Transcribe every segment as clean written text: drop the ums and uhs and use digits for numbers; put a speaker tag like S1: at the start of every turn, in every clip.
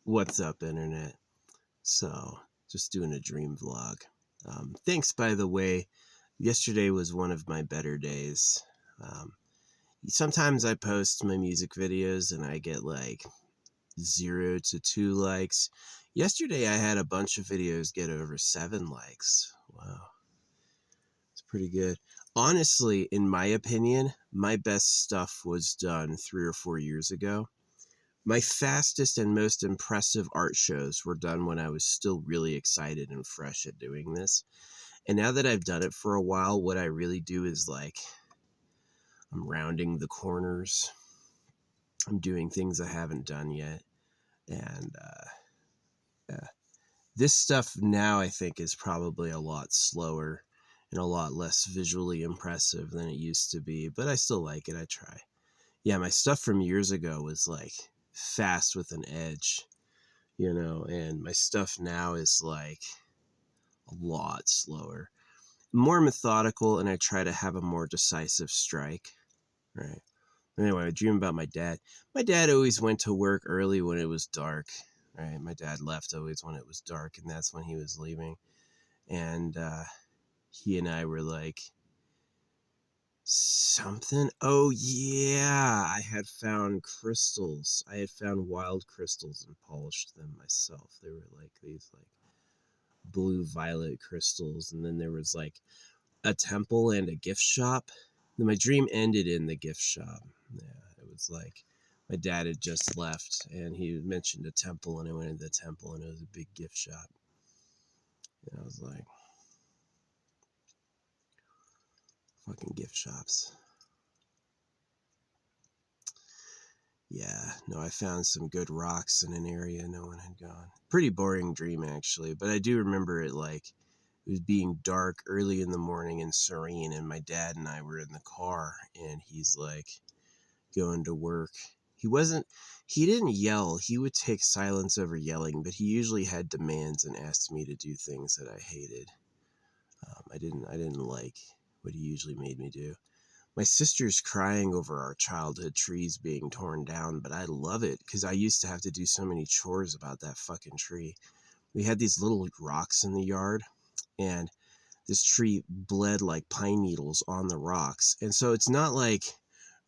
S1: What's up, internet? So, just doing a dream vlog. Thanks, by the way. Yesterday was one of my better days. Um, Sometimes I post my music videos and I get like 0 to 2 likes. Yesterday I had a bunch of videos get over 7 likes. Wow, it's pretty good. Honestly, in my opinion, my best stuff was done 3 or 4 years ago. My fastest and most impressive art shows were done when I was still really excited and fresh at doing this. And now that I've done it for a while, what I really do is like I'm rounding the corners. I'm doing things I haven't done yet. And yeah. This stuff now I think is probably a lot slower and a lot less visually impressive than it used to be, but I still like it. I try. Yeah, my stuff from years ago was like fast with an edge, and my stuff now is like a lot slower, more methodical, and I try to have a more decisive strike, right? Anyway, I dream about my dad. My dad always went to work early when it was dark, right? My dad left always when it was dark, and that's when he was leaving. And he and I were like, something. Oh, yeah. I had found crystals. I had found wild crystals and polished them myself. They were like these like blue violet crystals, and then there was like a temple and a gift shop. And my dream ended in the gift shop. Yeah, it was like my dad had just left and he mentioned a temple, and I went into the temple and it was a big gift shop. And I was like, fucking gift shops. Yeah, no, I found some good rocks in an area no one had gone. Pretty boring dream, actually, but I do remember it like it was being dark early in the morning and serene, and my dad and I were in the car, and he's like going to work. He didn't yell. He would take silence over yelling, but he usually had demands and asked me to do things that I hated. I didn't like what he usually made me do. My sister's crying over our childhood trees being torn down, but I love it because I used to have to do so many chores about that fucking tree. We had these little rocks in the yard, and this tree bled like pine needles on the rocks. And so it's not like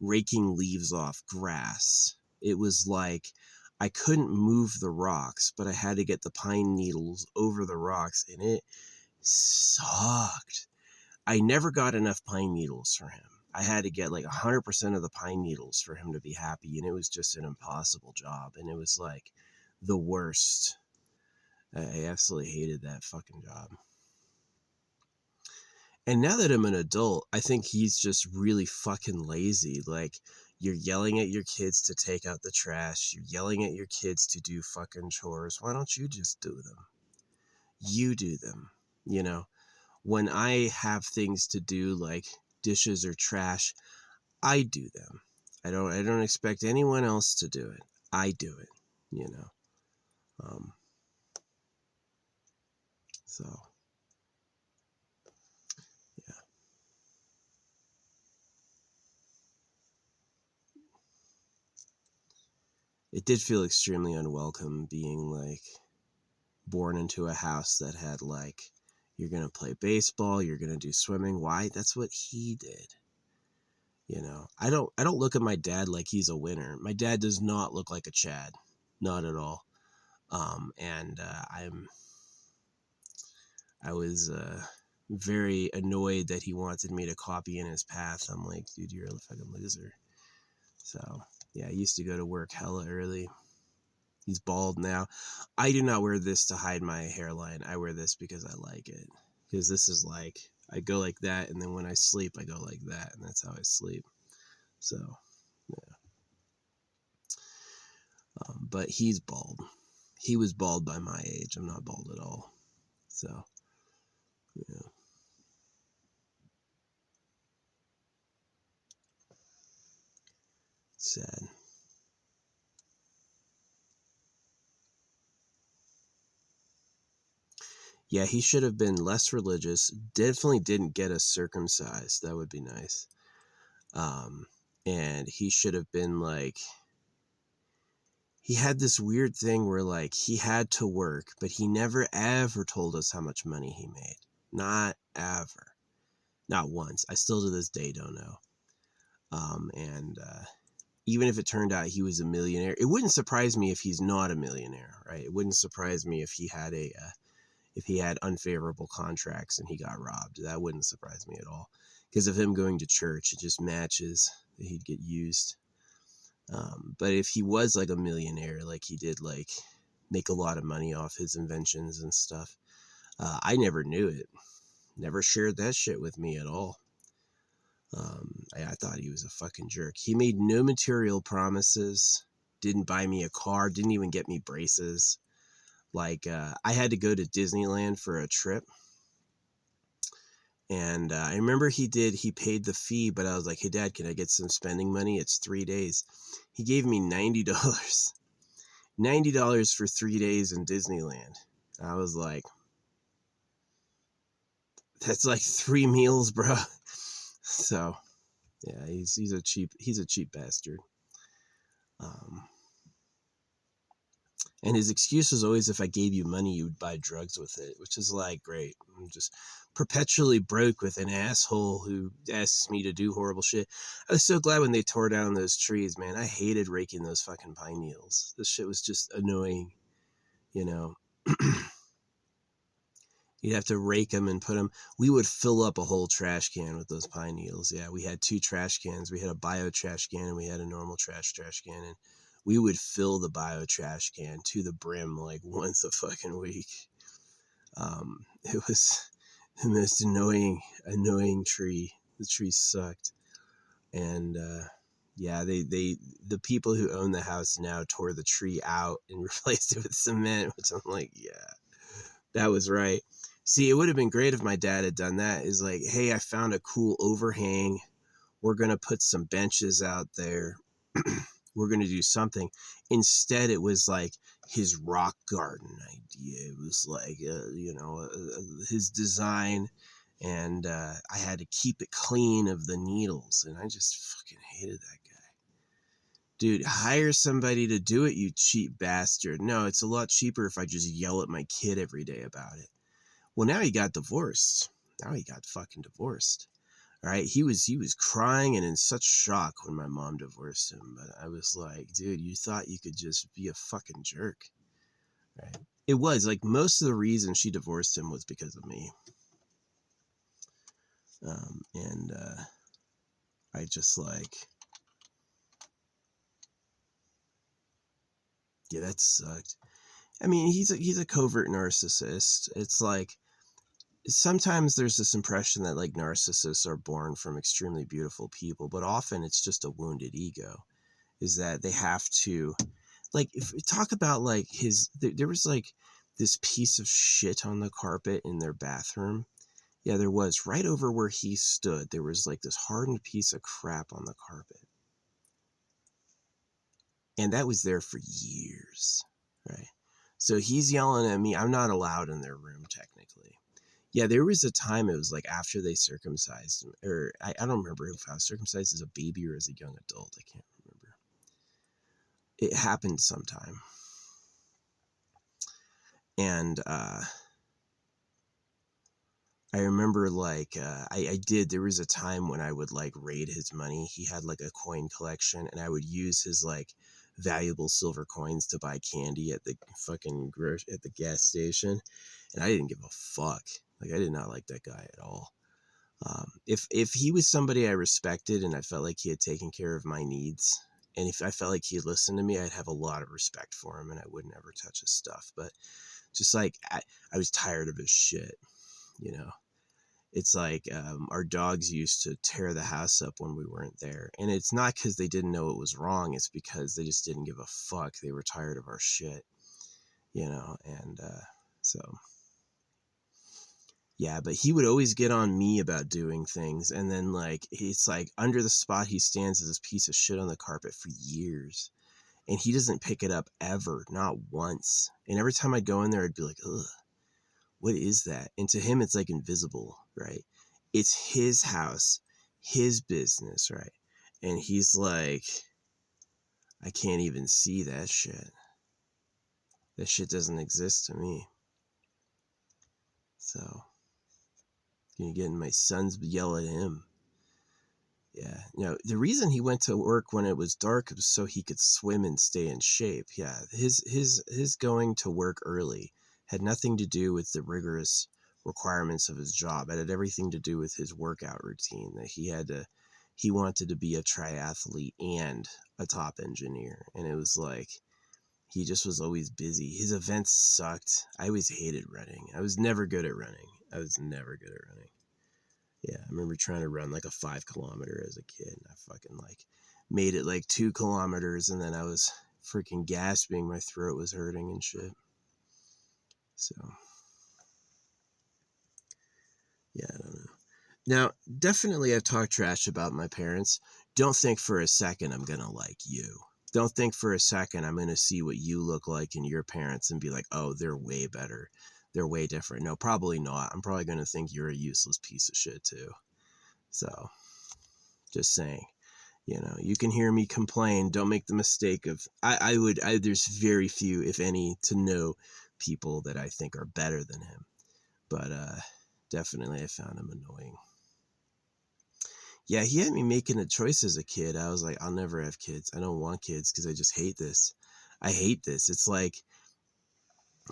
S1: raking leaves off grass. It was like I couldn't move the rocks, but I had to get the pine needles over the rocks, and it sucked. I never got enough pine needles for him. I had to get like 100% of the pine needles for him to be happy, and it was just an impossible job, and it was like the worst. I absolutely hated that fucking job. And now that I'm an adult, I think he's just really fucking lazy. Like, you're yelling at your kids to take out the trash. You're yelling at your kids to do fucking chores. Why don't you just do them? You do them, you know? When I have things to do like dishes or trash, I do them. I don't expect anyone else to do it. I do it, you know. Um, so yeah. It did feel extremely unwelcome being like born into a house that had like, you're going to play baseball, you're going to do swimming. Why? That's what he did. I don't look at my dad like he's a winner. My dad does not look like a Chad. Not at all. And I was very annoyed that he wanted me to copy in his path. I'm like, dude, you're a fucking loser. So yeah, I used to go to work hella early. He's bald now. I do not wear this to hide my hairline. I wear this because I like it. Because this is like, I go like that, and then when I sleep, I go like that, and that's how I sleep. So, yeah. But he's bald. He was bald by my age. I'm not bald at all. So, yeah. Sad. Yeah, he should have been less religious. Definitely didn't get us circumcised. That would be nice. Um, and he should have been like, he had this weird thing where like he had to work, but he never ever told us how much money he made. Not ever. Not once. I still to this day don't know. And even if it turned out he was a millionaire, it wouldn't surprise me if he's not a millionaire, right? It wouldn't surprise me if he had if he had unfavorable contracts and he got robbed. That wouldn't surprise me at all. Because of him going to church, it just matches that he'd get used. But if he was like a millionaire, like he did like make a lot of money off his inventions and stuff, I never knew it. Never shared that shit with me at all. I thought he was a fucking jerk. He made no material promises, didn't buy me a car, didn't even get me braces. Like, I had to go to Disneyland for a trip. And I remember he paid the fee, but I was like, hey, Dad, can I get some spending money? It's 3 days. He gave me $90. $90 for 3 days in Disneyland. I was like, that's like 3 meals, bro. So, yeah, he's a cheap bastard. And his excuse was always, if I gave you money, you would buy drugs with it, which is like, great. I'm just perpetually broke with an asshole who asks me to do horrible shit. I was so glad when they tore down those trees, man. I hated raking those fucking pine needles. This shit was just annoying, you know. You'd have to rake them and put them. We would fill up a whole trash can with those pine needles. Yeah, we had 2 trash cans. We had a bio trash can and we had a normal trash can. And we would fill the bio trash can to the brim like once a fucking week. It was the most annoying tree. The tree sucked. And yeah, the people who own the house now tore the tree out and replaced it with cement, which I'm like, yeah, that was right. See, it would have been great if my dad had done that. Is like, hey, I found a cool overhang. We're going to put some benches out there. We're going to do something. Instead, it was like his rock garden idea. It was like, his design. And I had to keep it clean of the needles. And I just fucking hated that guy. Dude, hire somebody to do it, you cheap bastard. No, it's a lot cheaper if I just yell at my kid every day about it. Well, now he got divorced. Now he got fucking divorced. All right. He was crying and in such shock when my mom divorced him. But I was like, dude, you thought you could just be a fucking jerk. Right. It was like most of the reason she divorced him was because of me. And I just like, yeah, that sucked. I mean, he's a covert narcissist. It's like, sometimes there's this impression that like narcissists are born from extremely beautiful people, but often it's just a wounded ego. Is that they have to, like, if we talk about like there was like this piece of shit on the carpet in their bathroom. Yeah, there was, right over where he stood. There was like this hardened piece of crap on the carpet. And that was there for years, right? So he's yelling at me. I'm not allowed in their room technically. Yeah, there was a time, it was like after they circumcised him, or I don't remember if I was circumcised as a baby or as a young adult. I can't remember. It happened sometime. And I remember like there was a time when I would like raid his money. He had like a coin collection and I would use his like valuable silver coins to buy candy at the fucking at the gas station. And I didn't give a fuck. Like, I did not like that guy at all. If he was somebody I respected and I felt like he had taken care of my needs, and if I felt like he had listened to me, I'd have a lot of respect for him and I wouldn't ever touch his stuff. But just like, I was tired of his shit, you know? It's like our dogs used to tear the house up when we weren't there. And it's not because they didn't know it was wrong. It's because they just didn't give a fuck. They were tired of our shit, you know? And so... yeah, but he would always get on me about doing things. And then, like, it's like under the spot he stands is this piece of shit on the carpet for years. And he doesn't pick it up ever, not once. And every time I'd go in there, I'd be like, ugh, what is that? And to him, it's like invisible, right? It's his house, his business, right? And he's like, I can't even see that shit. That shit doesn't exist to me. So, gonna get in my son's yell at him. Yeah, the reason he went to work when it was dark was so he could swim and stay in shape. Yeah, his going to work early had nothing to do with the rigorous requirements of his job. It had everything to do with his workout routine, that he wanted to be a triathlete and a top engineer. And it was like, he just was always busy. His events sucked. I always hated running. I was never good at running. Yeah, I remember trying to run like a 5 kilometer as a kid. And I fucking like made it like 2 kilometers, and then I was freaking gasping. My throat was hurting and shit. So, yeah, I don't know. Now, definitely I've talked trash about my parents. Don't think for a second I'm gonna like you. Don't think for a second I'm gonna see what you look like in your parents and be like, oh, they're way better. They're way different. No, probably not. I'm probably gonna think you're a useless piece of shit too. So, just saying. You can hear me complain. Don't make the mistake of, there's very few, if any, to know people that I think are better than him. But definitely I found him annoying. Yeah, he had me making a choice as a kid. I was like, I'll never have kids. I don't want kids because I just hate this. I hate this. It's like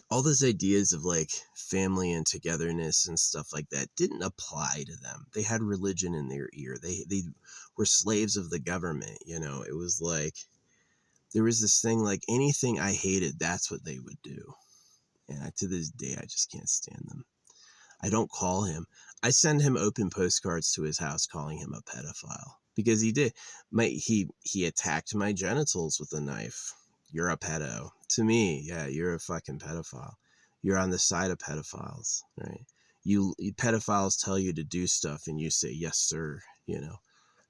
S1: all those ideas of like family and togetherness and stuff like that didn't apply to them. They had religion in their ear. They were slaves of the government. It was like there was this thing like anything I hated, that's what they would do. And to this day, I just can't stand them. I don't call him. I send him open postcards to his house calling him a pedophile because he did. He attacked my genitals with a knife. You're a pedo. To me, yeah, you're a fucking pedophile. You're on the side of pedophiles, right? You pedophiles tell you to do stuff and you say, yes, sir,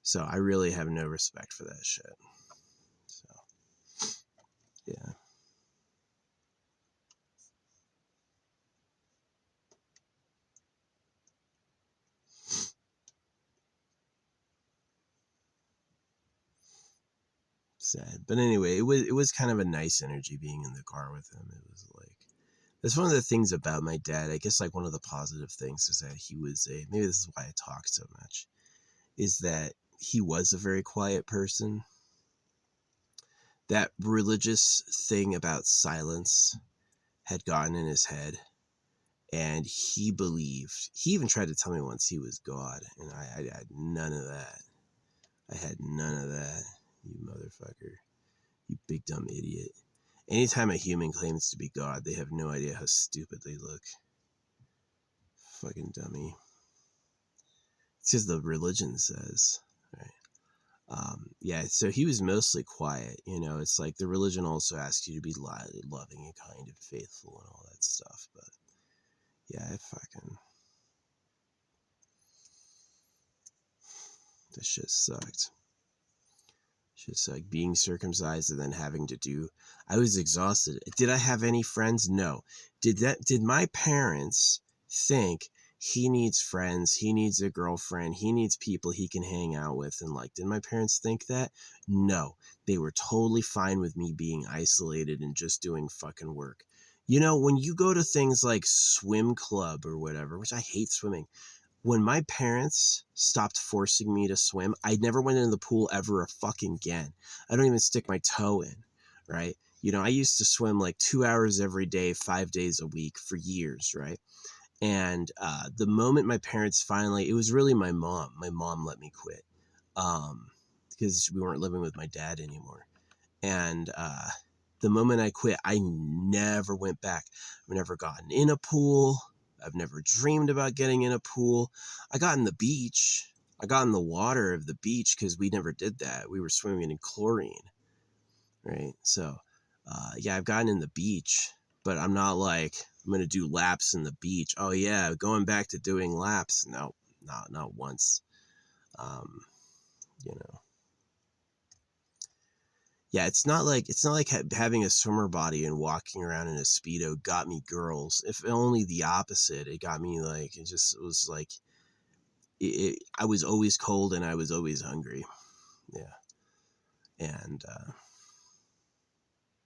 S1: So I really have no respect for that shit. So, yeah. Sad. But anyway, it was kind of a nice energy being in the car with him. It was like, that's one of the things about my dad. I guess like one of the positive things is that he was maybe this is why I talk so much, is that he was a very quiet person. That religious thing about silence had gotten in his head, and he even tried to tell me once he was God, and I had none of that. I had none of that, you motherfucker. You big dumb idiot. Anytime a human claims to be God, they have no idea how stupid they look. Fucking dummy. It's because the religion says, right? Yeah, so he was mostly quiet. It's like the religion also asks you to be loving and kind and faithful and all that stuff. But yeah, that shit sucked. Just like being circumcised and then having to do. I was exhausted. Did I have any friends? No. Did my parents think he needs friends, he needs a girlfriend, he needs people he can hang out with and like? Did my parents think that? No. They were totally fine with me being isolated and just doing fucking work. When you go to things like swim club or whatever, which I hate swimming, when my parents stopped forcing me to swim, I never went in the pool ever fucking again. I don't even stick my toe in, right? I used to swim like 2 hours every day, 5 days a week for years, right? And the moment my parents finally, it was really my mom. My mom let me quit because we weren't living with my dad anymore. And the moment I quit, I never went back. I've never gotten in a pool. I've never dreamed about getting in a pool. I got in the beach. I got in the water of the beach because we never did that. We were swimming in chlorine, right? So, yeah, I've gotten in the beach, but I'm not like, I'm going to do laps in the beach. Oh, yeah, going back to doing laps. No, not once. You know. Yeah, it's not like having a swimmer body and walking around in a Speedo got me girls. If only the opposite. It got me like, it was like, I was always cold and I was always hungry. Yeah. And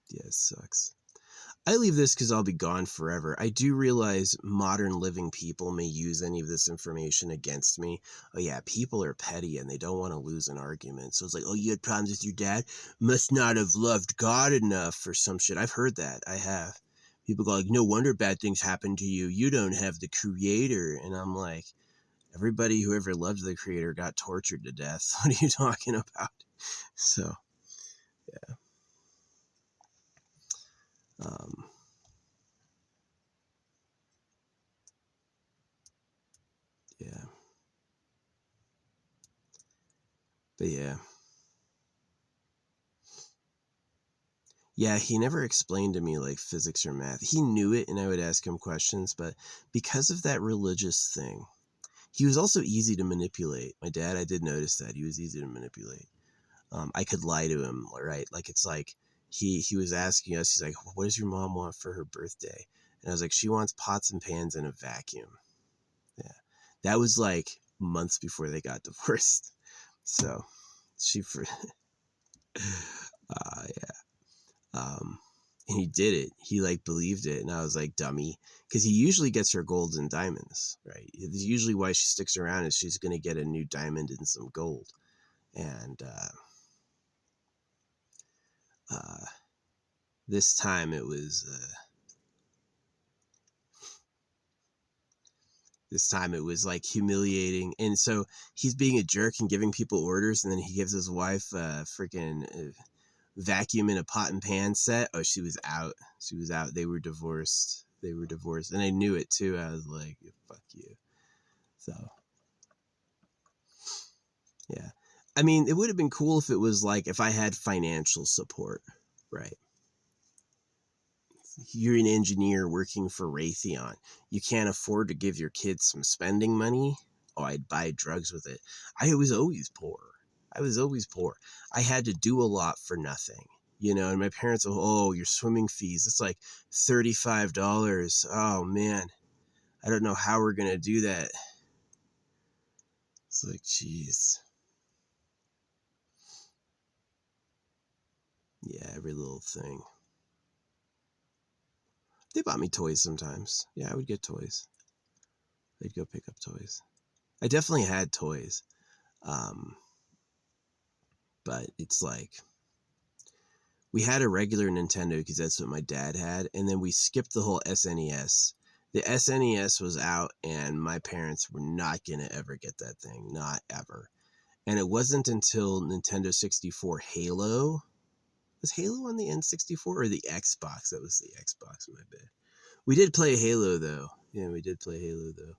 S1: Yeah, it sucks. I leave this because I'll be gone forever. I do realize modern living people may use any of this information against me. Oh yeah, people are petty and they don't want to lose an argument. So it's like, oh, you had problems with your dad? Must not have loved God enough or some shit. I've heard that. I have. People go like, no wonder bad things happen to you. You don't have the creator. And I'm like, everybody who ever loved the creator got tortured to death. What are you talking about? So, yeah. Um, yeah. But yeah. Yeah, he never explained to me like physics or math. He knew it and I would ask him questions, but because of that religious thing, he was also easy to manipulate. My dad, I did notice that he was easy to manipulate. I could lie to him, right? Like it's like he was asking us, he's like, what does your mom want for her birthday? And I was like, she wants pots and pans and a vacuum. Yeah. That was like months before they got divorced. So she for yeah. And he did it. He like believed it, and I was like, dummy, because he usually gets her golds and diamonds, right? It's usually why she sticks around is she's gonna get a new diamond and some gold. And uh, this time it was like humiliating, and so he's being a jerk and giving people orders, and then he gives his wife a freaking vacuum in a pot and pan set. Oh, she was out. She was out. They were divorced. And I knew it too. I was like, fuck you. So yeah, I mean, it would have been cool if it was like if I had financial support, right? You're an engineer working for Raytheon. You can't afford to give your kids some spending money. Oh, I'd buy drugs with it. I was always poor. I had to do a lot for nothing, and my parents, oh, your swimming fees, it's like $35. Oh, man. I don't know how we're going to do that. It's like, geez. Yeah, every little thing. They bought me toys sometimes. Yeah, I would get toys. I'd go pick up toys. I definitely had toys. Um, but it's like we had a regular Nintendo because that's what my dad had, and then we skipped the whole SNES. The SNES was out, and my parents were not gonna ever get that thing, not ever. And it wasn't until Nintendo 64 Halo. Was Halo on the N64 or the Xbox? That was the Xbox, my bad. We did play Halo though. Yeah, we did play Halo though.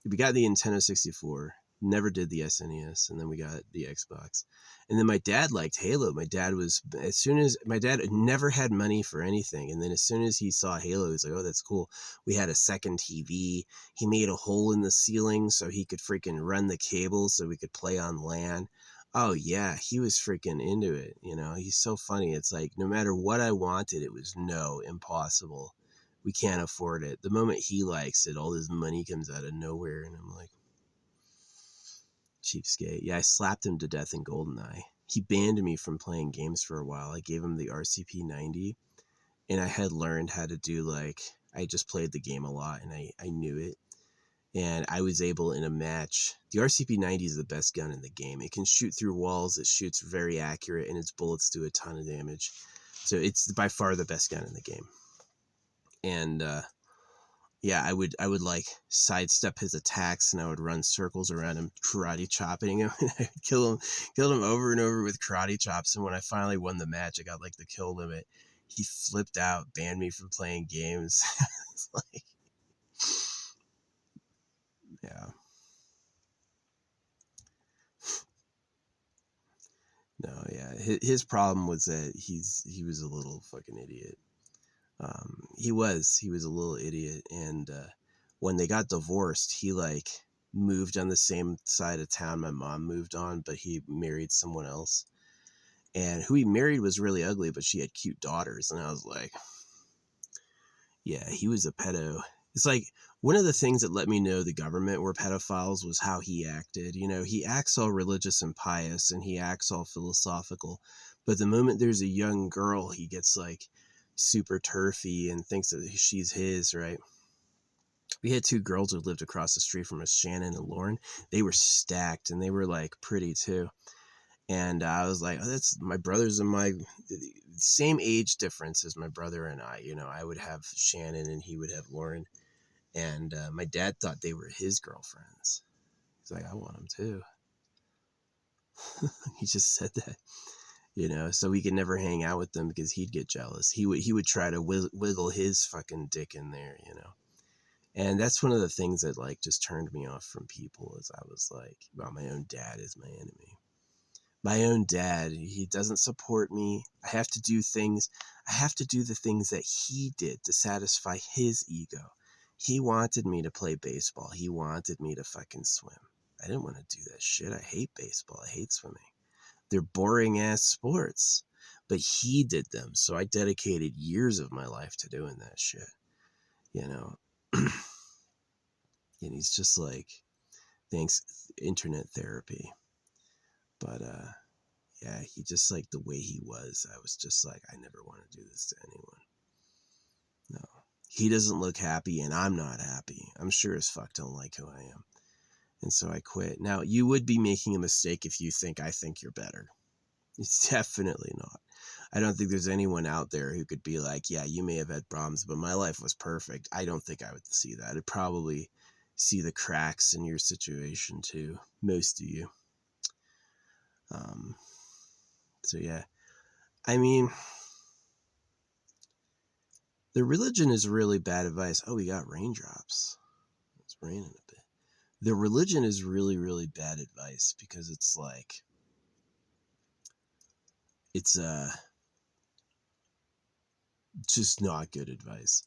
S1: We got the Nintendo 64, never did the SNES, and then we got the Xbox. And then my dad liked Halo. My dad never had money for anything, and then as soon as he saw Halo, he's like, oh, that's cool. We had a second TV. He made a hole in the ceiling so he could freaking run the cable so we could play on LAN. Oh yeah, he was freaking into it. He's so funny. It's like no matter what I wanted, it was no, impossible. We can't afford it. The moment he likes it, all this money comes out of nowhere, and I'm like, cheapskate. Yeah, I slapped him to death in GoldenEye. He banned me from playing games for a while. I gave him the RCP 90, and I had learned how to do I just played the game a lot, and I knew it. And I was able in a match. The RCP 90 is the best gun in the game. It can shoot through walls. It shoots very accurate, and its bullets do a ton of damage. So it's by far the best gun in the game. And yeah, I would like sidestep his attacks, and I would run circles around him, karate chopping him, and I would killed him over and over with karate chops. And when I finally won the match, I got like the kill limit. He flipped out, banned me from playing games. It's like, yeah, no, yeah. His problem was that he was a little fucking idiot. He was a little idiot, and when they got divorced, he moved on the same side of town my mom moved on, but he married someone else, and who he married was really ugly, but she had cute daughters, and I was like, yeah, he was a pedo. It's like one of the things that let me know the government were pedophiles was how he acted. He acts all religious and pious, and he acts all philosophical, But the moment there's a young girl, he gets like super turfy and thinks that she's his, right? We had two girls who lived across the street from us, Shannon and Lauren. They were stacked and they were like pretty too. And I was like, oh, that's my brothers and my same age difference as my brother and I. You know, I would have Shannon and he would have Lauren. And my dad thought they were his girlfriends. He's like, I want them too. He just said that, you know, so we could never hang out with them because he'd get jealous. He would try to wiggle his fucking dick in there, you know. And that's one of the things that like just turned me off from people is I was like, well, my own dad is my enemy. My own dad, he doesn't support me. I have to do the things that he did to satisfy his ego. He wanted me to play baseball. He wanted me to fucking swim. I didn't want to do that shit. I hate baseball. I hate swimming. They're boring ass sports, but he did them. So I dedicated years of my life to doing that shit, you know? And he's just like, thanks, internet therapy. But, yeah, he just like the way he was. I was just like, I never want to do this to anyone. No, he doesn't look happy and I'm not happy. I'm sure as fuck don't like who I am. And so I quit. Now, you would be making a mistake if you think I think you're better. It's definitely not. I don't think there's anyone out there who could be like, yeah, you may have had problems, but my life was perfect. I don't think I would see that. I'd probably see the cracks in your situation too. Most of you. So yeah, I mean, the religion is really bad advice. Oh, we got raindrops. It's raining a bit. The religion is really, really bad advice because it's like, it's just not good advice.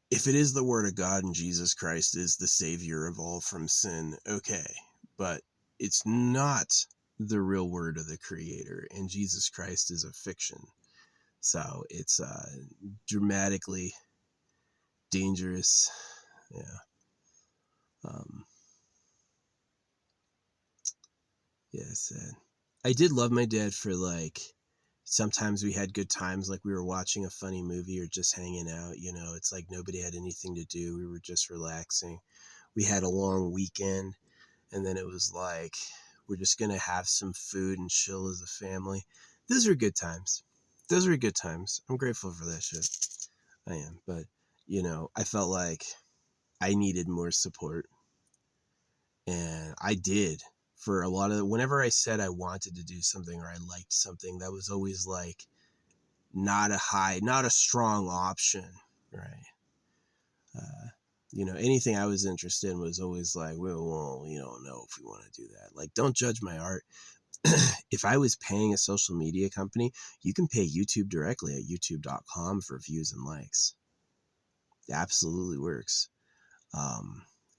S1: If it is the word of God and Jesus Christ is the savior of all from sin, okay, but it's not the real word of the creator, and Jesus Christ is a fiction. So it's dramatically dangerous. Yeah. Yeah, sad. I did love my dad for like, sometimes we had good times, like we were watching a funny movie or just hanging out, you know, it's like nobody had anything to do. We were just relaxing. We had a long weekend and then it was like, we're just going to have some food and chill as a family. Those were good times. Those were good times. I'm grateful for that shit. I am. But, you know, I felt like I needed more support. And I did. For a lot of, whenever I said I wanted to do something or I liked something, that was always like not a strong option, right? You know, anything I was interested in was always like, well, you don't know if we want to do that. Like, don't judge my art. If I was paying a social media company, you can pay YouTube directly at youtube.com for views and likes. It absolutely works.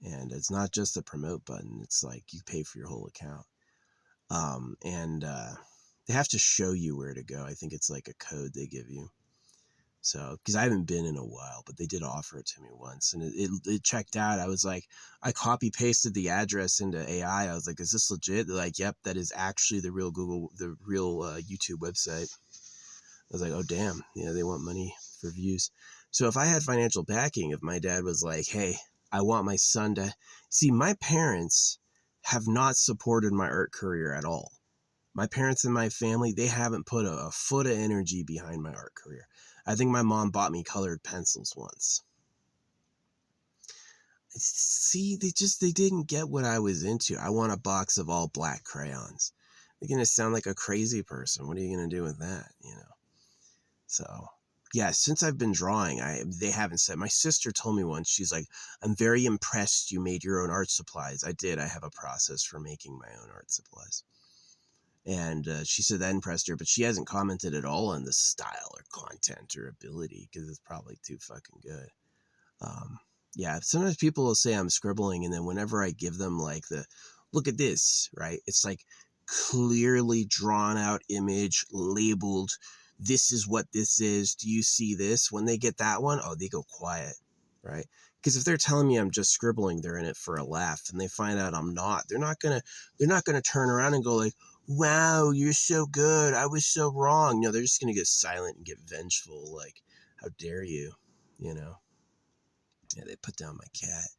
S1: And it's not just a promote button. It's like you pay for your whole account. And they have to show you where to go. I think it's like a code they give you. So, because I haven't been in a while, but they did offer it to me once and it checked out. I was like, I copy pasted the address into AI. I was like, is this legit? They're like, yep, that is actually the real YouTube website. I was like, oh, damn. Yeah, they want money for views. So if I had financial backing, if my dad was like, hey, I want my son to see, my parents have not supported my art career at all. My parents and my family, they haven't put a foot of energy behind my art career. I think my mom bought me colored pencils once. See, they didn't get what I was into. I want a box of all black crayons. They're going to sound like a crazy person. What are you going to do with that, you know? So, yeah, since I've been drawing, they haven't said. My sister told me once, she's like, I'm very impressed you made your own art supplies. I did. I have a process for making my own art supplies. And she said that impressed her, but she hasn't commented at all on the style or content or ability because it's probably too fucking good. Yeah, sometimes people will say I'm scribbling, and then whenever I give them like the, look at this, right? It's like clearly drawn out image, labeled, this is what this is. Do you see this? When they get that one, oh, they go quiet, right? Because if they're telling me I'm just scribbling, they're in it for a laugh, and they find out I'm not. They're not gonna turn around and go like, "Wow, you're so good. I was so wrong." No, they're just gonna get silent and get vengeful. Like, how dare you? You know? Yeah, they put down my cat.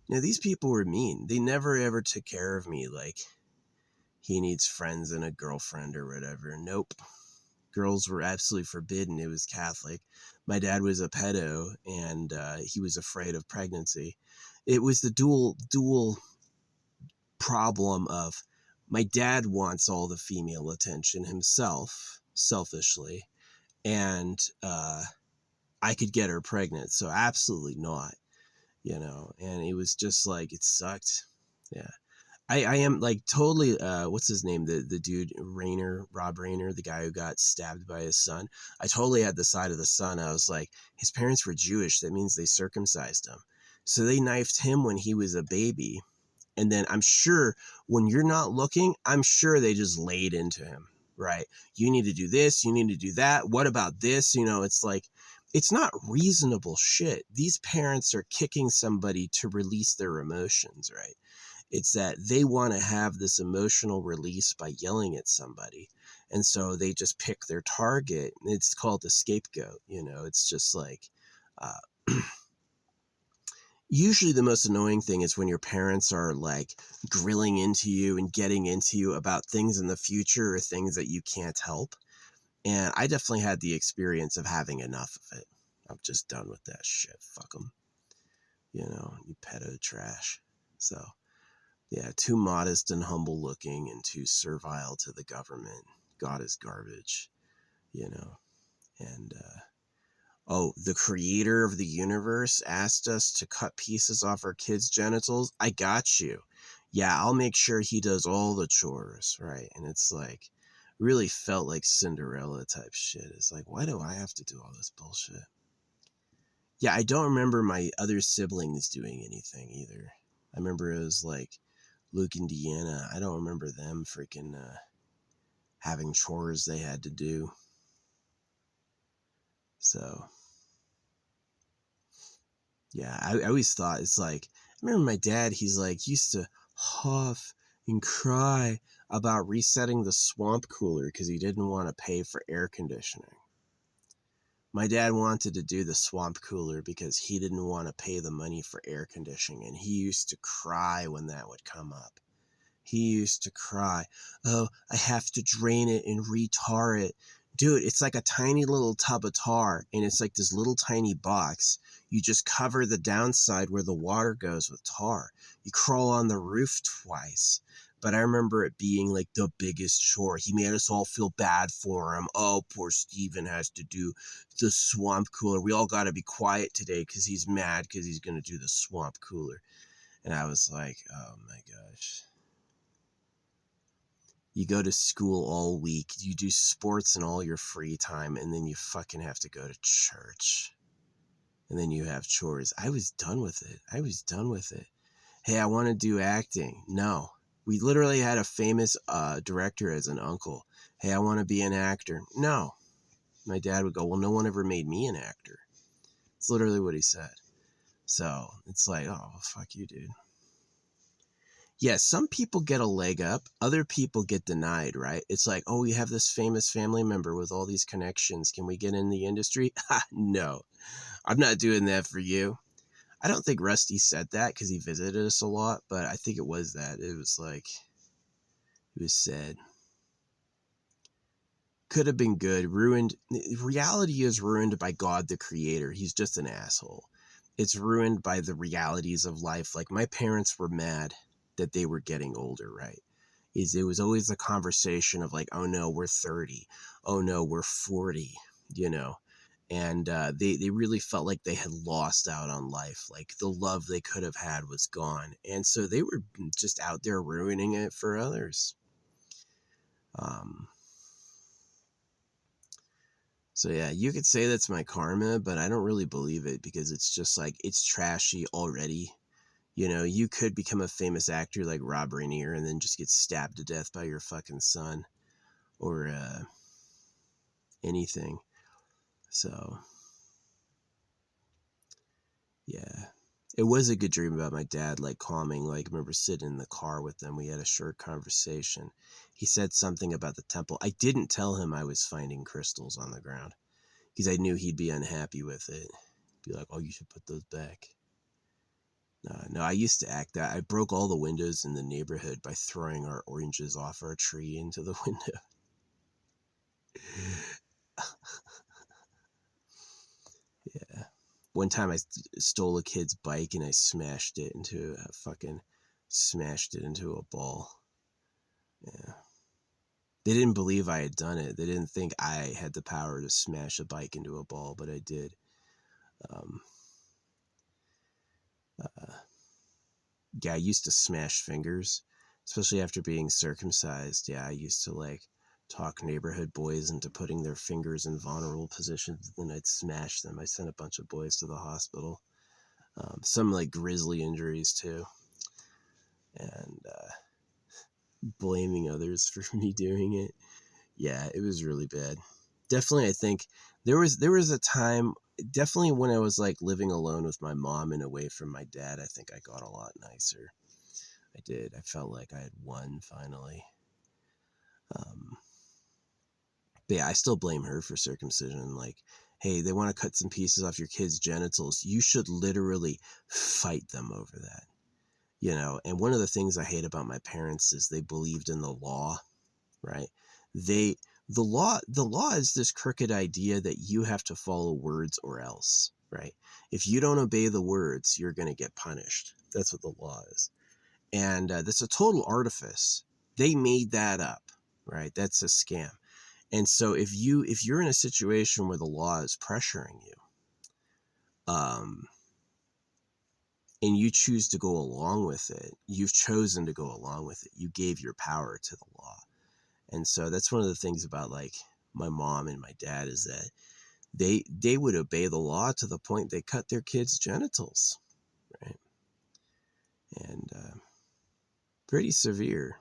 S1: These people were mean. They never ever took care of me. Like, he needs friends and a girlfriend or whatever. Nope. Girls were absolutely forbidden. It was Catholic. My dad was a pedo, and he was afraid of pregnancy. It was the dual problem of my dad wants all the female attention himself, selfishly, and I could get her pregnant, so absolutely not, and it was just like, it sucked. Yeah. I am like totally what's his name, the dude Rob Rayner, the guy who got stabbed by his son. I totally had the side of the son. I was like, his parents were Jewish, that means they circumcised him, so they knifed him when he was a baby, and then I'm sure when you're not looking, I'm sure they just laid into him, right? You need to do this, you need to do that, what about this? It's like, it's not reasonable shit. These parents are kicking somebody to release their emotions, right? It's that they want to have this emotional release by yelling at somebody. And so they just pick their target. It's called a scapegoat. It's just like, uh, usually the most annoying thing is when your parents are like grilling into you and getting into you about things in the future or things that you can't help. And I definitely had the experience of having enough of it. I'm just done with that shit. Fuck them. You pedo trash. So. Yeah, too modest and humble looking and too servile to the government. God is garbage, And, the creator of the universe asked us to cut pieces off our kids' genitals. I got you. Yeah, I'll make sure he does all the chores, right? And it's like, really felt like Cinderella type shit. It's like, why do I have to do all this bullshit? Yeah, I don't remember my other siblings doing anything either. I remember it was like Luke and Deanna. I don't remember them freaking having chores they had to do. So, yeah, I always thought, it's like, I remember my dad, he's like, used to huff and cry about resetting the swamp cooler because he didn't want to pay for air conditioning. My dad wanted to do the swamp cooler because he didn't want to pay the money for air conditioning, and he used to cry when that would come up. He used to cry, "Oh, I have to drain it and re-tar it." Dude, it's like a tiny little tub of tar, and it's like this little tiny box. You just cover the downside where the water goes with tar. You crawl on the roof twice. But I remember it being like the biggest chore. He made us all feel bad for him. Oh, poor Steven has to do the swamp cooler. We all got to be quiet today because he's mad because he's going to do the swamp cooler. And I was like, oh my gosh. You go to school all week, you do sports in all your free time, and then you fucking have to go to church. And then you have chores. I was done with it. Hey, I want to do acting. No. We literally had a famous director as an uncle. Hey, I want to be an actor. No. My dad would go, well, no one ever made me an actor. It's literally what he said. So it's like, oh, well, fuck you, dude. Yeah, some people get a leg up. Other people get denied, right? It's like, oh, we have this famous family member with all these connections. Can we get in the industry? No, I'm not doing that for you. I don't think Rusty said that because he visited us a lot, but I think it was that. It was like, it was said. Could have been good. Ruined. Reality is ruined by God the Creator. He's just an asshole. It's ruined by the realities of life. Like, my parents were mad that they were getting older, right? It was always a conversation of like, oh no, we're 30. Oh no, we're 40, And they really felt like they had lost out on life. Like, the love they could have had was gone. And so they were just out there ruining it for others. So yeah, you could say that's my karma, but I don't really believe it because it's just like, it's trashy already. You could become a famous actor like Rob Rainier and then just get stabbed to death by your fucking son or anything. So, yeah. It was a good dream about my dad, like calming. Like, I remember sitting in the car with them. We had a short conversation. He said something about the temple. I didn't tell him I was finding crystals on the ground because I knew he'd be unhappy with it. Be like, oh, you should put those back. No, I used to act that. I broke all the windows in the neighborhood by throwing our oranges off our tree into the window. Yeah. One time I stole a kid's bike and I smashed it into a ball. Yeah. They didn't believe I had done it. They didn't think I had the power to smash a bike into a ball, but I did. Um, uh, yeah, I used to smash fingers, especially after being circumcised. Yeah, I used to like talk neighborhood boys into putting their fingers in vulnerable positions, then I'd smash them. I sent a bunch of boys to the hospital. Some like grisly injuries too, and blaming others for me doing it. Yeah, it was really bad. Definitely, I think there was a time, definitely when I was like living alone with my mom and away from my dad, I think I got a lot nicer. I did. I felt like I had won finally. Um, but yeah, I still blame her for circumcision. Like, hey, they want to cut some pieces off your kid's genitals. You should literally fight them over that. And one of the things I hate about my parents is they believed in the law, right? They the law is this crooked idea that you have to follow words or else, right? If you don't obey the words, you're going to get punished. That's what the law is. And that's a total artifice. They made that up, right? That's a scam. And so if you're in a situation where the law is pressuring you, um, and you choose to go along with it, you've chosen to go along with it. You gave your power to the law. And so that's one of the things about like my mom and my dad is that they would obey the law to the point they cut their kids' genitals, right? And pretty severe.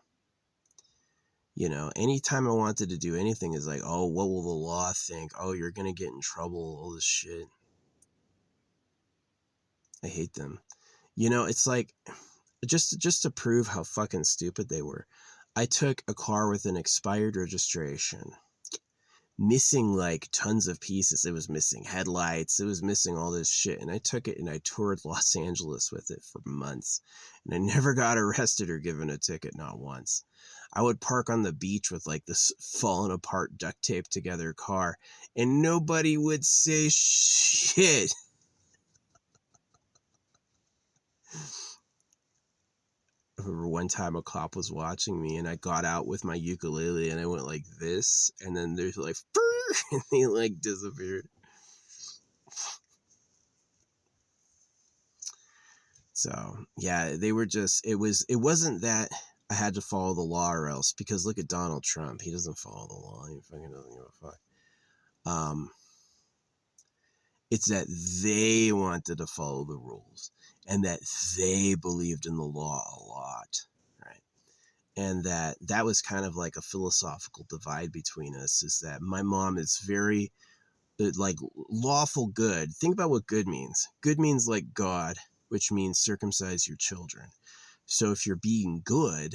S1: Anytime I wanted to do anything is like, oh, what will the law think? Oh, you're gonna get in trouble, all this shit. I hate them. It's like just to prove how fucking stupid they were. I took a car with an expired registration, missing like tons of pieces. It was missing headlights. It was missing all this shit. And I took it and I toured Los Angeles with it for months. And I never got arrested or given a ticket, not once. I would park on the beach with like this fallen apart duct tape together car and nobody would say shit. I remember one time a cop was watching me and I got out with my ukulele and I went like this and then there's like and they like disappeared. So yeah, they were just it wasn't that I had to follow the law or else, because look at Donald Trump. He doesn't follow the law. He fucking doesn't give a fuck. Um it's that they wanted to follow the rules and that they believed in the law a lot, right? And that was kind of like a philosophical divide between us, is that my mom is very like lawful good. Think about what good means. Good means like God, which means circumcise your children. So if you're being good,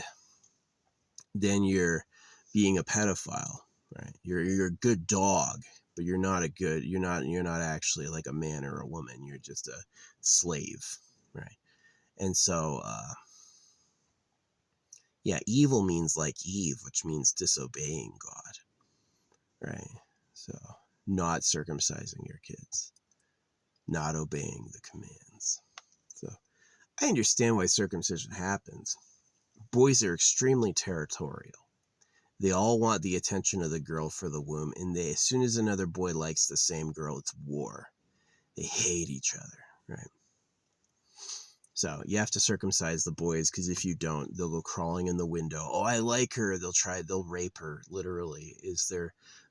S1: then you're being a pedophile, right? You're a good dog, but you're not actually like a man or a woman. You're just a slave, right? And so yeah, evil means like Eve, which means disobeying God, right? So not circumcising your kids, not obeying the commands. So I understand why circumcision happens. Boys are extremely territorial. They all want the attention of the girl for the womb, and as soon as another boy likes the same girl, it's war. They hate each other, right? So you have to circumcise the boys, because if you don't, they'll go crawling in the window. Oh, I like her. They'll rape her. Literally,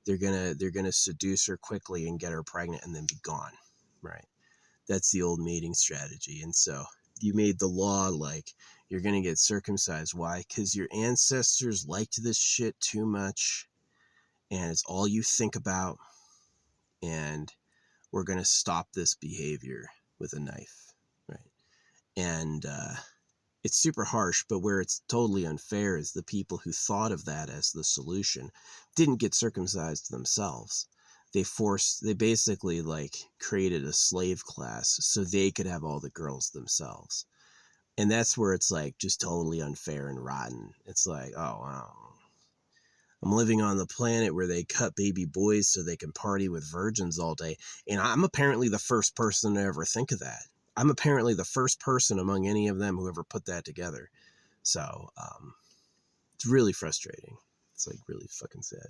S1: they're gonna seduce her quickly and get her pregnant and then be gone, right? That's the old mating strategy. And so you made the law like you're going to get circumcised. Why? Because your ancestors liked this shit too much and it's all you think about. And we're going to stop this behavior with a knife, right? And it's super harsh, but where it's totally unfair is the people who thought of that as the solution didn't get circumcised themselves. They basically like created a slave class so they could have all the girls themselves. And that's where it's like just totally unfair and rotten. It's like, oh wow, I'm living on the planet where they cut baby boys so they can party with virgins all day. And I'm apparently the first person to ever think of that. I'm apparently the first person among any of them who ever put that together. So it's really frustrating. It's like really fucking sad.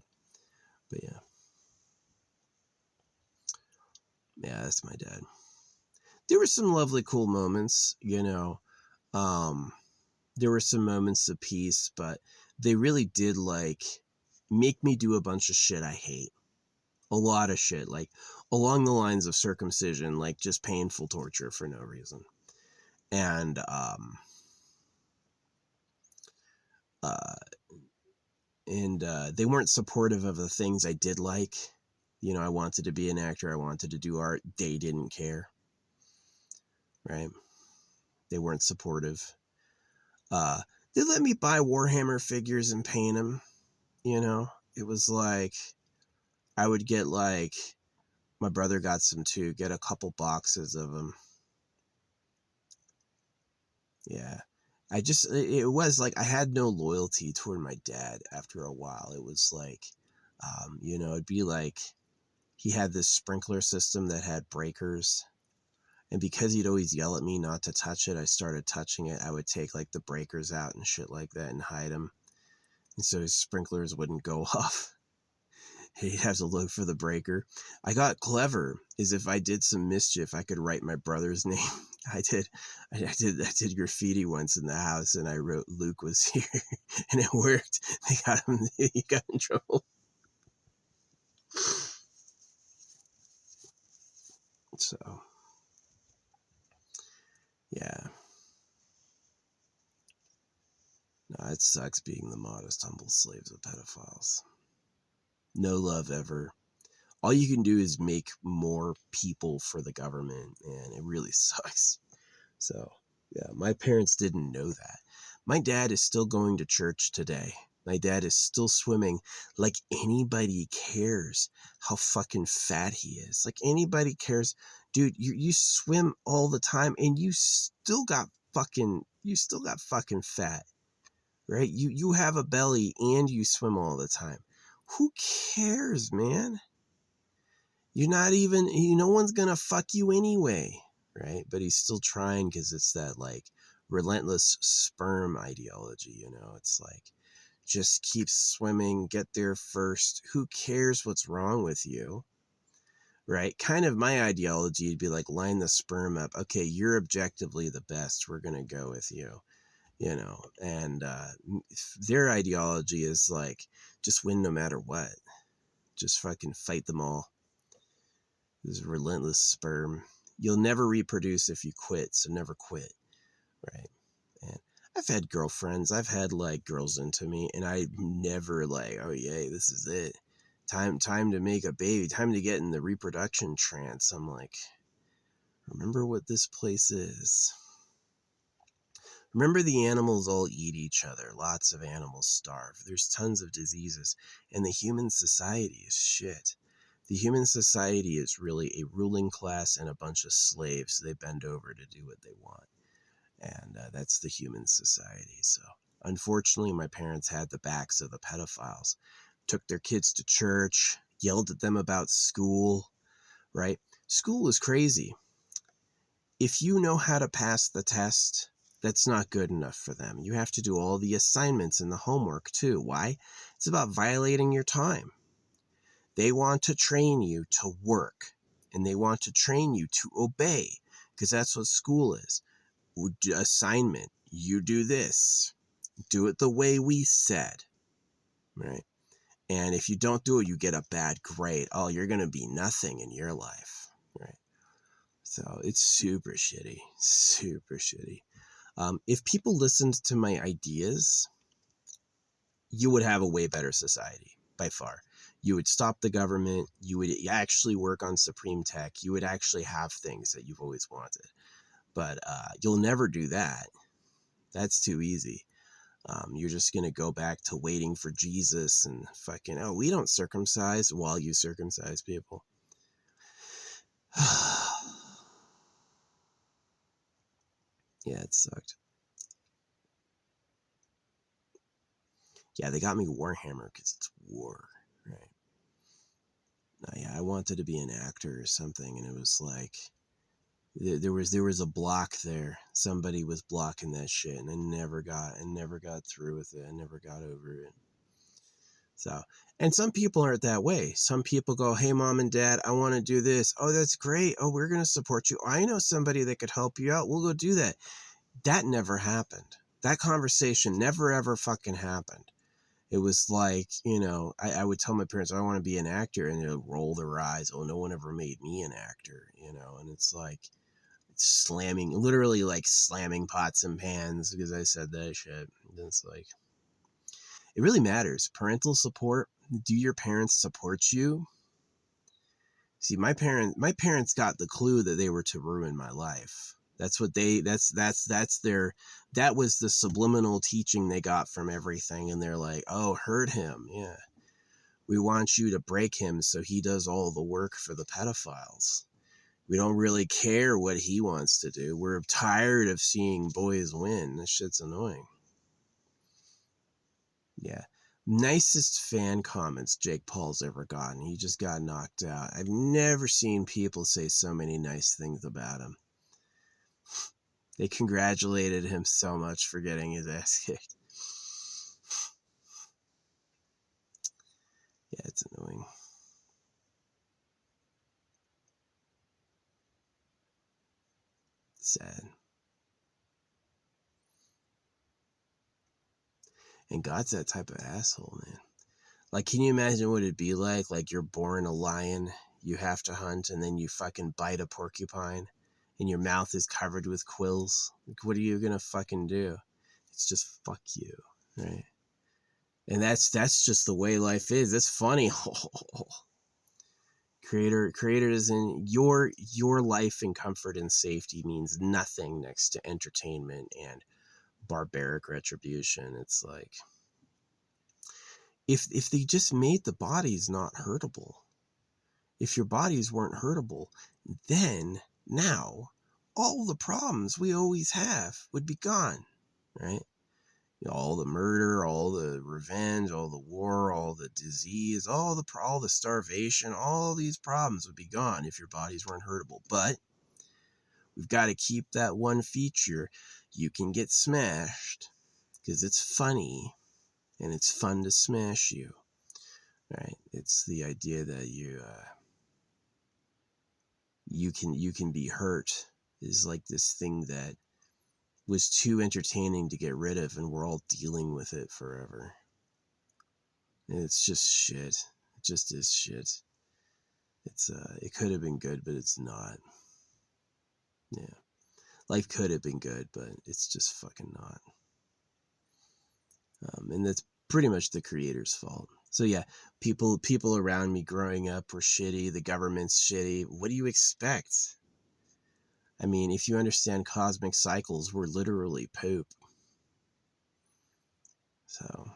S1: But yeah. Yeah, that's my dad. There were some lovely, cool moments, you know. There were some moments of peace, but they really did like make me do a bunch of shit I hate. A lot of shit, like along the lines of circumcision, like just painful torture for no reason. And they weren't supportive of the things I did like. You know, I wanted to be an actor. I wanted to do art. They didn't care. Right? They weren't supportive. They let me buy Warhammer figures and paint them. You know, it was like I would get like my brother got some too. Get a couple boxes of them. Yeah. It was like I had no loyalty toward my dad after a while. It was like, you know, it'd be like he had this sprinkler system that had breakers. And because he'd always yell at me not to touch it, I started touching it. I would take like the breakers out and shit like that and hide them. And so his sprinklers wouldn't go off. He'd have to look for the breaker. I got clever, is if I did some mischief, I could write my brother's name. I did graffiti once in the house, and I wrote Luke was here, and it worked. He got in trouble. So, yeah. No, it sucks being the modest, humble slaves of pedophiles. No love ever. All you can do is make more people for the government, and it really sucks. So, yeah, my parents didn't know that. My dad is still going to church today. My dad is still swimming like anybody cares how fucking fat he is. Like anybody cares. Dude, you swim all the time and you still got fucking fat, right? You have a belly and you swim all the time. Who cares, man? No one's gonna fuck you anyway, right? But he's still trying because it's that like relentless sperm ideology, you know? It's like, just keep swimming, get there first. Who cares what's wrong with you, right? Kind of my ideology would be like, line the sperm up. Okay, you're objectively the best. We're gonna go with you, you know? And their ideology is like, just win no matter what. Just fucking fight them all. This relentless sperm. You'll never reproduce if you quit, so never quit, right? And I've had girlfriends. I've had like girls into me, and I never like, oh yay, this is it. Time to make a baby. Time to get in the reproduction trance. I'm like, remember what this place is. Remember the animals all eat each other. Lots of animals starve. There's tons of diseases, and the human society is shit. The human society is really a ruling class and a bunch of slaves. They bend over to do what they want. And that's the human society. So unfortunately, my parents had the backs of the pedophiles. Took their kids to church, yelled at them about school, right? School is crazy. If you know how to pass the test, that's not good enough for them. You have to do all the assignments and the homework too. Why? It's about violating your time. They want to train you to work, and they want to train you to obey, because that's what school is. Assignment, you do this. Do it the way we said, right? And if you don't do it, you get a bad grade. Oh, you're going to be nothing in your life, right? So it's super shitty, super shitty. If people listened to my ideas, you would have a way better society by far. You would stop the government. You would actually work on supreme tech. You would actually have things that you've always wanted. But you'll never do that. That's too easy. You're just going to go back to waiting for Jesus and fucking, oh, we don't circumcise while you circumcise people. Yeah, it sucked. Yeah, they got me Warhammer because it's war, right? Yeah, I wanted to be an actor or something, and it was like there was a block there. Somebody was blocking that shit, and I never got through with it. I never got over it. So, and some people aren't that way. Some people go, "Hey, mom and dad, I want to do this. Oh, that's great. Oh, we're gonna support you. I know somebody that could help you out. We'll go do that." That never happened. That conversation never ever fucking happened. It was like, I would tell my parents, I want to be an actor, and they'll roll their eyes. Oh, no one ever made me an actor, and it's like literally like slamming pots and pans because I said that shit. And it's like, it really matters. Parental support. Do your parents support you? See, my parents got the clue that they were to ruin my life. That's what that was the subliminal teaching they got from everything. And they're like, oh, hurt him. Yeah. We want you to break him so he does all the work for the pedophiles. We don't really care what he wants to do. We're tired of seeing boys win. This shit's annoying. Yeah. Nicest fan comments Jake Paul's ever gotten. He just got knocked out. I've never seen people say so many nice things about him. They congratulated him so much for getting his ass kicked. Yeah, it's annoying. Sad. And God's that type of asshole, man. Like, can you imagine what it'd be like? Like, you're born a lion, you have to hunt, and then you fucking bite a porcupine, and your mouth is covered with quills. Like, what are you gonna fucking do? It's just fuck you, right? And that's just the way life is. It's funny. Creator is in your life and comfort and safety means nothing next to entertainment and barbaric retribution. It's like, if they just made the bodies not hurtable, if your bodies weren't hurtable, then now all the problems we always have would be gone, right? All the murder, all the revenge, all the war, all the disease, all the starvation, all these problems would be gone if your bodies weren't hurtable. But we've got to keep that one feature. You can get smashed because it's funny and it's fun to smash you, right? It's the idea that you can be hurt is like this thing that was too entertaining to get rid of, and we're all dealing with it forever. And it's just shit. It just is shit. It's it could have been good, but it's not. Yeah. Life could have been good, but it's just fucking not. And that's pretty much the creator's fault. So yeah, people around me growing up were shitty. The government's shitty. What do you expect? I mean, if you understand cosmic cycles, we're literally poop. So.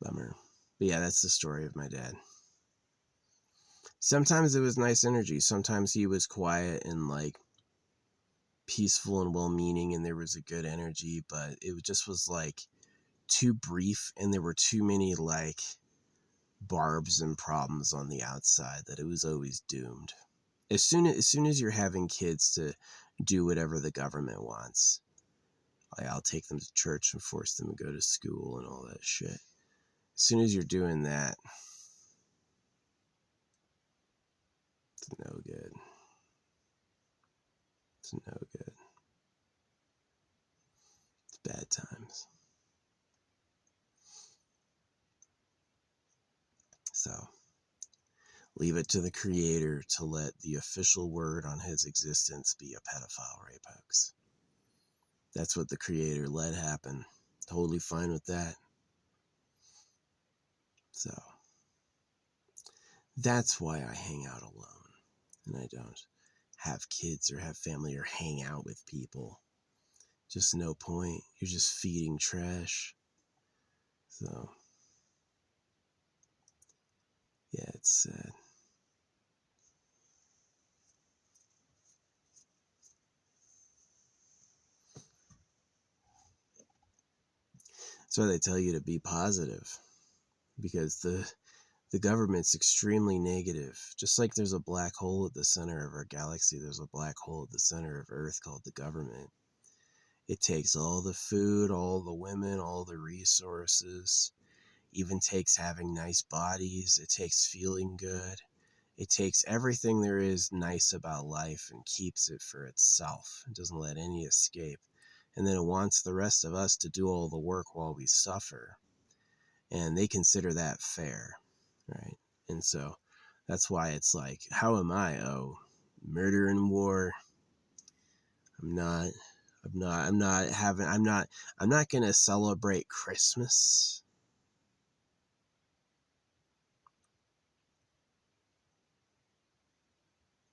S1: Bummer. But yeah, that's the story of my dad. Sometimes it was nice energy. Sometimes he was quiet and like peaceful and well-meaning, and there was a good energy, but it just was like too brief, and there were too many like barbs and problems on the outside that it was always doomed. As soon as you're having kids to do whatever the government wants, like I'll take them to church and force them to go to school and all that shit. As soon as you're doing that, it's no good. It's no good. It's bad times. So, leave it to the creator to let the official word on his existence be a pedophile rape hoax. That's what the creator let happen. Totally fine with that. So that's why I hang out alone and I don't have kids or have family or hang out with people. Just no point. You're just feeding trash. So yeah, it's sad. That's why they tell you to be positive, because the government's extremely negative. Just like there's a black hole at the center of our galaxy, there's a black hole at the center of Earth called the government. It takes all the food, all the women, all the resources, even takes having nice bodies, it takes feeling good. It takes everything there is nice about life and keeps it for itself. It doesn't let any escape. And then it wants the rest of us to do all the work while we suffer. And they consider that fair, right? And so that's why it's like, how am I? Oh, murder and war. I'm not going to celebrate Christmas.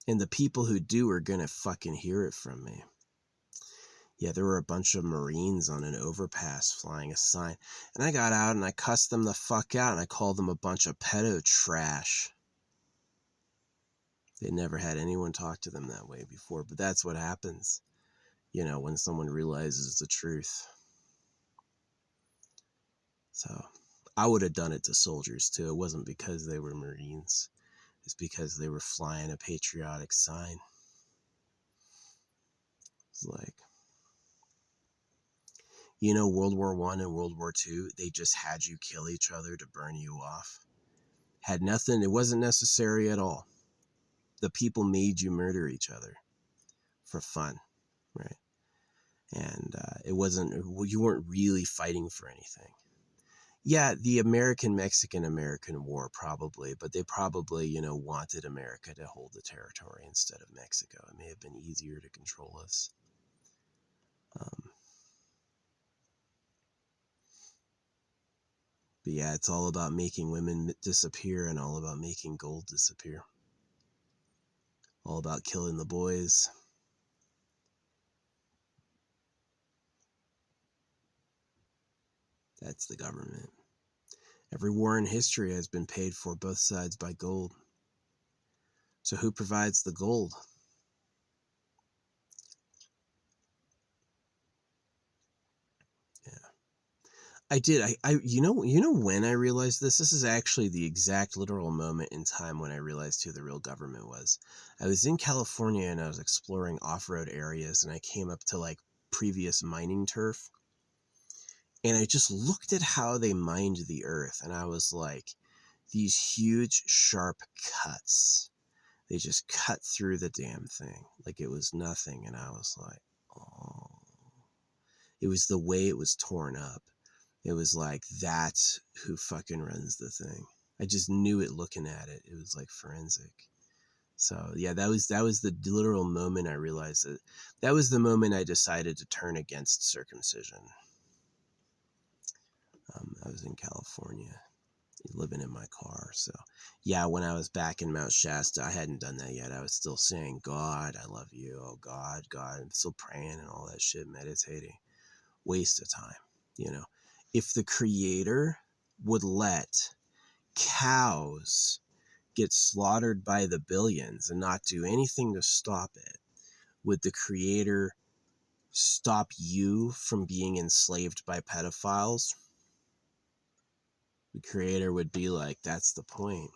S1: And the people who do are going to fucking hear it from me. Yeah, there were a bunch of Marines on an overpass flying a sign. And I got out and I cussed them the fuck out and I called them a bunch of pedo trash. They never had anyone talk to them that way before, but that's what happens, when someone realizes the truth. So I would have done it to soldiers too. It wasn't because they were Marines. It's because they were flying a patriotic sign. It's like, World War I and World War II, they just had you kill each other to burn you off. Had nothing, it wasn't necessary at all. The people made you murder each other for fun, right? And it wasn't, you weren't really fighting for anything. Yeah, the Mexican-American War probably, but they probably, wanted America to hold the territory instead of Mexico. It may have been easier to control us. But yeah, it's all about making women disappear and all about making gold disappear. All about killing the boys. That's the government. Every war in history has been paid for both sides by gold. So who provides the gold? Yeah. I did. When I realized this? This is actually the exact literal moment in time when I realized who the real government was. I was in California and I was exploring off-road areas and I came up to like previous mining turf. And I just looked at how they mined the earth and I was like, these huge sharp cuts. They just cut through the damn thing like it was nothing. And I was like, oh. It was the way it was torn up. It was like, that's who fucking runs the thing. I just knew it looking at it. It was like forensic. So yeah, that was the literal moment I realized that was the moment I decided to turn against circumcision. I was in California, living in my car. So yeah, when I was back in Mount Shasta, I hadn't done that yet. I was still saying, God, I love you. Oh God, I'm still praying and all that shit, meditating. Waste of time, If the Creator would let cows get slaughtered by the billions and not do anything to stop it, would the Creator stop you from being enslaved by pedophiles? The Creator would be like, that's the point,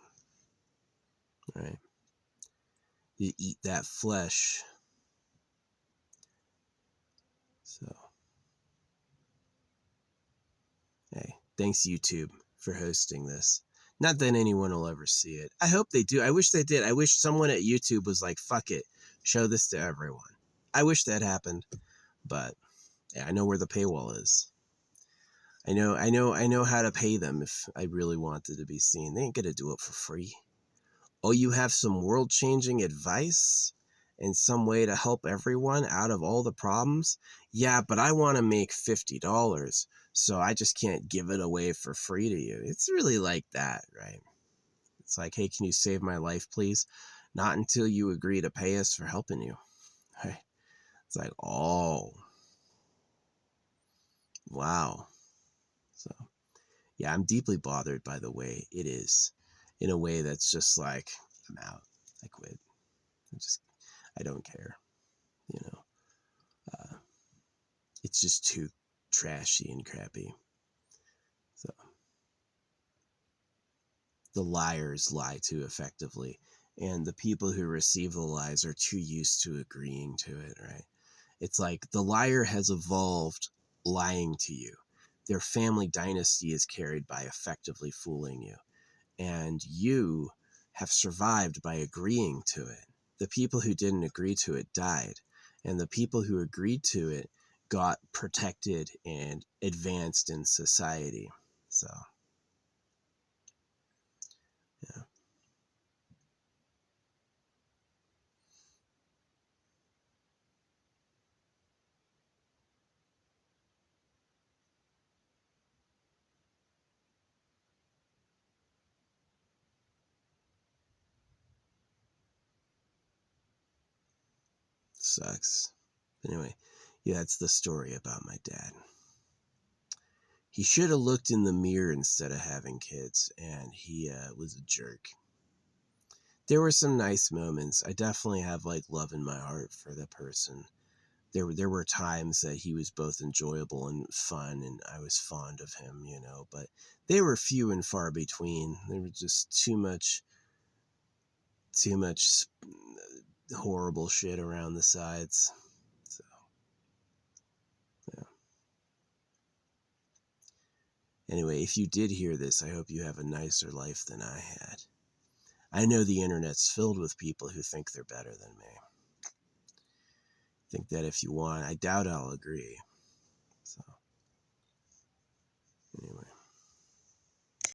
S1: right? You eat that flesh. So, hey, thanks YouTube for hosting this. Not that anyone will ever see it. I hope they do. I wish they did. I wish someone at YouTube was like, fuck it, show this to everyone. I wish that happened, but yeah, I know where the paywall is. I know how to pay them if I really wanted to be seen. They ain't gonna do it for free. Oh, you have some world-changing advice and some way to help everyone out of all the problems. Yeah, but I want to make $50, so I just can't give it away for free to you. It's really like that, right? It's like, hey, can you save my life, please? Not until you agree to pay us for helping you. Right? It's like, oh, wow. So, yeah, I'm deeply bothered by the way it is, in a way that's just like, I'm out. I quit. I don't care. You know, it's just too trashy and crappy. So the liars lie too effectively, and the people who receive the lies are too used to agreeing to it, right? It's like the liar has evolved lying to you. Their family dynasty is carried by effectively fooling you, and you have survived by agreeing to it. The people who didn't agree to it died, and the people who agreed to it got protected and advanced in society. So, yeah, sucks. Anyway, yeah, that's the story about my dad. He should have looked in the mirror instead of having kids, and he was a jerk. There were some nice moments. I definitely have like love in my heart for the person. There were times that he was both enjoyable and fun, and I was fond of him, but they were few and far between. There was just too much horrible shit around the sides. So, yeah. Anyway, if you did hear this, I hope you have a nicer life than I had. I know the internet's filled with people who think they're better than me. Think that if you want, I doubt I'll agree,